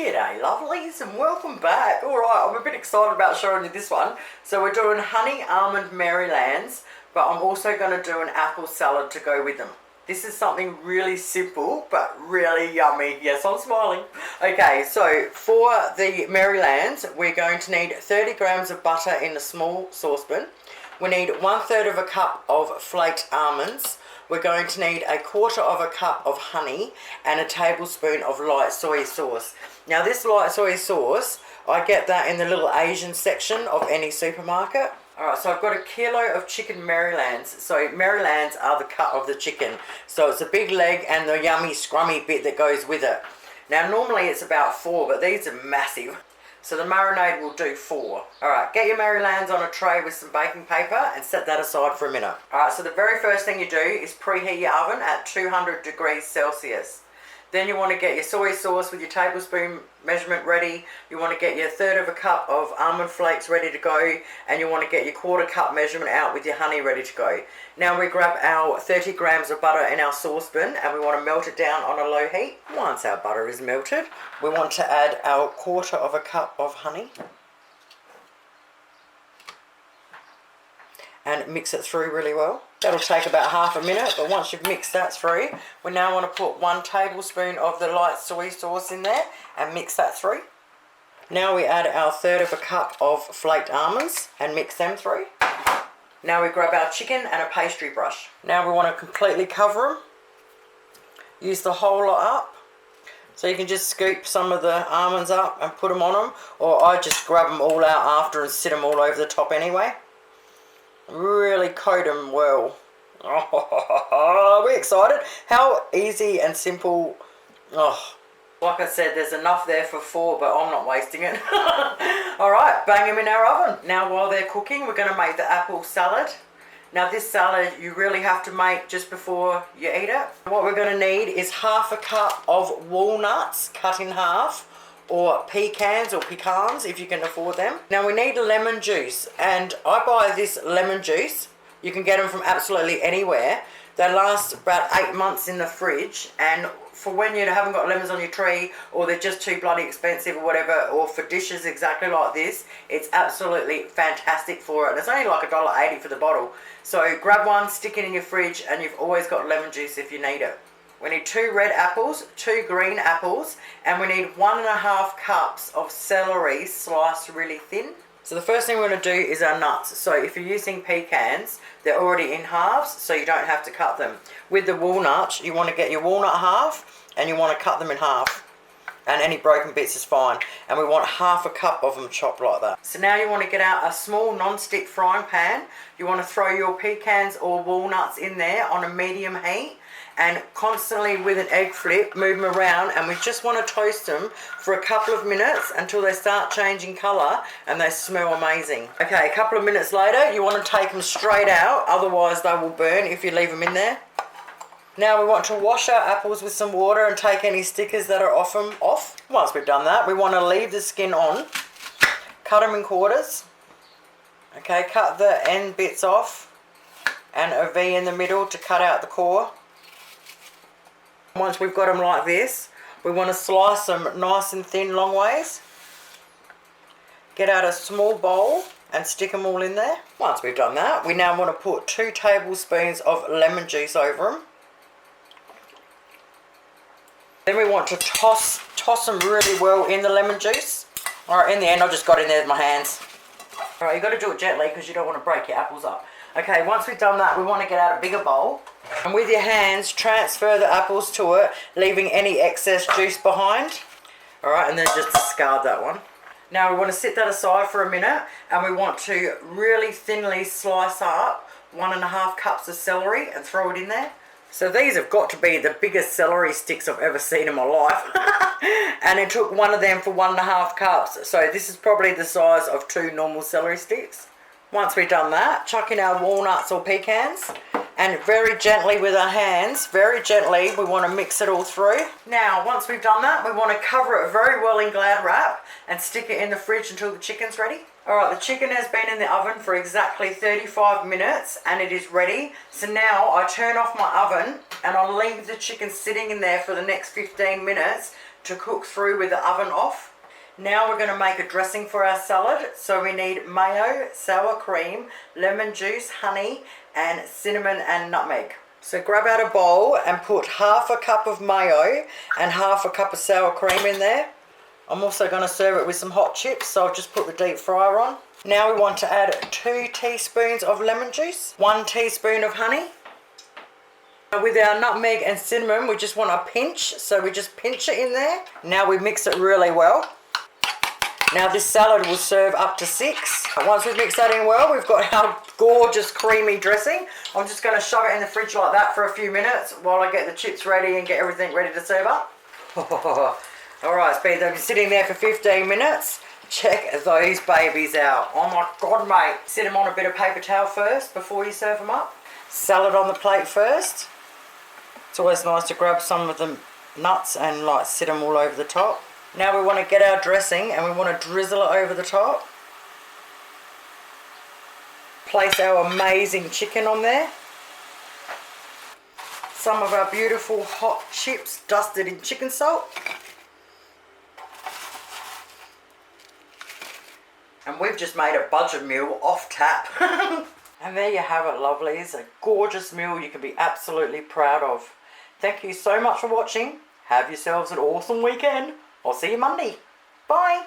G'day lovelies and welcome back. Alright, I'm a bit excited about showing you this one. So we're doing honey almond Marylands, but I'm also going to do an apple salad to go with them. This is something really simple but really yummy. Yes, I'm smiling. Okay, so for the Marylands, we're going to need 30 grams of butter in a small saucepan. We need 1/3 of a cup of flaked almonds. We're going to need 1/4 of a cup of honey and a tablespoon of light soy sauce. Now this light soy sauce, I get that in the little Asian section of any supermarket. Alright, so I've got 1 kilo of chicken Marylands. So Marylands are the cut of the chicken. So it's a big leg and the yummy scrummy bit that goes with it. Now normally it's about 4, but these are massive. So the marinade will do 4. Alright, get your Marylands on a tray with some baking paper and set that aside for a minute. Alright, so the very first thing you do is preheat your oven at 200 degrees Celsius. Then you want to get your soy sauce with your tablespoon measurement ready. You want to get your 1/3 of a cup of almond flakes ready to go. And you want to get your 1/4 cup measurement out with your honey ready to go. Now we grab our 30 grams of butter in our saucepan and we want to melt it down on a low heat. Once our butter is melted, we want to add our 1/4 of a cup of honey. And mix it through really well. That'll take about half a minute, but once you've mixed that through, we now want to put 1 tablespoon of the light soy sauce in there and mix that through. Now we add our 1/3 of a cup of flaked almonds and mix them through. Now we grab our chicken and a pastry brush. Now we want to completely cover them. Use the whole lot up. So you can just scoop some of the almonds up and put them on them, or I just grab them all out after and sit them all over the top anyway. Really coat them well. Oh, are we excited? How easy and simple. Oh, like I said, there's enough there for 4, but I'm not wasting it. Alright, bang them in our oven. Now while they're cooking, we're going to make the apple salad. Now this salad you really have to make just before you eat it. What we're going to need is 1/2 cup of walnuts cut in half, or pecans or pecans if you can afford them. Now we need lemon juice, and I buy this lemon juice. You can get them from absolutely anywhere. They last about 8 months in the fridge, and for when you haven't got lemons on your tree or they're just too bloody expensive or whatever, or for dishes exactly like this, it's absolutely fantastic for it. And it's only like $1.80 for the bottle. So grab one, stick it in your fridge, and you've always got lemon juice if you need it. We need 2 red apples, 2 green apples, and we need 1.5 cups of celery sliced really thin. So the first thing we're going to do is our nuts. So if you're using pecans, they're already in halves, so you don't have to cut them. With the walnuts, you want to get your walnut half, and you want to cut them in half. And any broken bits is fine. And we want 1/2 cup of them chopped like that. So now you want to get out a small non-stick frying pan. You want to throw your pecans or walnuts in there on a medium heat. And constantly with an egg flip, move them around, and we just want to toast them for a couple of minutes until they start changing colour and they smell amazing. Okay, a couple of minutes later, you want to take them straight out, otherwise they will burn if you leave them in there. Now we want to wash our apples with some water and take any stickers that are off them off. Once we've done that, we want to leave the skin on, cut them in quarters. Okay, cut the end bits off and a V in the middle to cut out the core. Once we've got them like this, we want to slice them nice and thin long ways. Get out a small bowl and stick them all in there. Once we've done that, we now want to put 2 tablespoons of lemon juice over them. Then we want to toss them really well in the lemon juice. Alright, in the end I just got in there with my hands. Alright, you've got to do it gently because you don't want to break your apples up. Okay, once we've done that, we want to get out a bigger bowl. And with your hands, transfer the apples to it, leaving any excess juice behind. Alright, and then just discard that one. Now we want to sit that aside for a minute, and we want to really thinly slice up 1.5 cups of celery and throw it in there. So these have got to be the biggest celery sticks I've ever seen in my life. And it took one of them for 1.5 cups. So this is probably the size of 2 normal celery sticks. Once we've done that, chuck in our walnuts or pecans, and very gently with our hands, very gently, we want to mix it all through. Now, once we've done that, we want to cover it very well in Glad wrap and stick it in the fridge until the chicken's ready. Alright, the chicken has been in the oven for exactly 35 minutes and it is ready. So now I turn off my oven and I'll leave the chicken sitting in there for the next 15 minutes to cook through with the oven off. Now we're going to make a dressing for our salad. So we need mayo, sour cream, lemon juice, honey, and cinnamon and nutmeg. So grab out a bowl and put half a cup of mayo and half a cup of sour cream in there. I'm also going to serve it with some hot chips, so I'll just put the deep fryer on. Now we want to add 2 teaspoons of lemon juice, 1 teaspoon of honey. With our nutmeg and cinnamon, we just want a pinch, so we just pinch it in there. Now we mix it really well. Now this salad will serve up to 6. Once we've mixed that in well, we've got our gorgeous creamy dressing. I'm just going to shove it in the fridge like that for a few minutes while I get the chips ready and get everything ready to serve up. Alright, they've been sitting there for 15 minutes. Check those babies out. Oh my God, mate. Sit them on a bit of paper towel first before you serve them up. Salad on the plate first. It's always nice to grab some of the nuts and like sit them all over the top. Now we want to get our dressing and we want to drizzle it over the top. Place our amazing chicken on there. Some of our beautiful hot chips dusted in chicken salt. And we've just made a budget meal off tap. And there you have it, lovelies. A gorgeous meal you can be absolutely proud of. Thank you so much for watching. Have yourselves an awesome weekend. I'll see you Monday. Bye.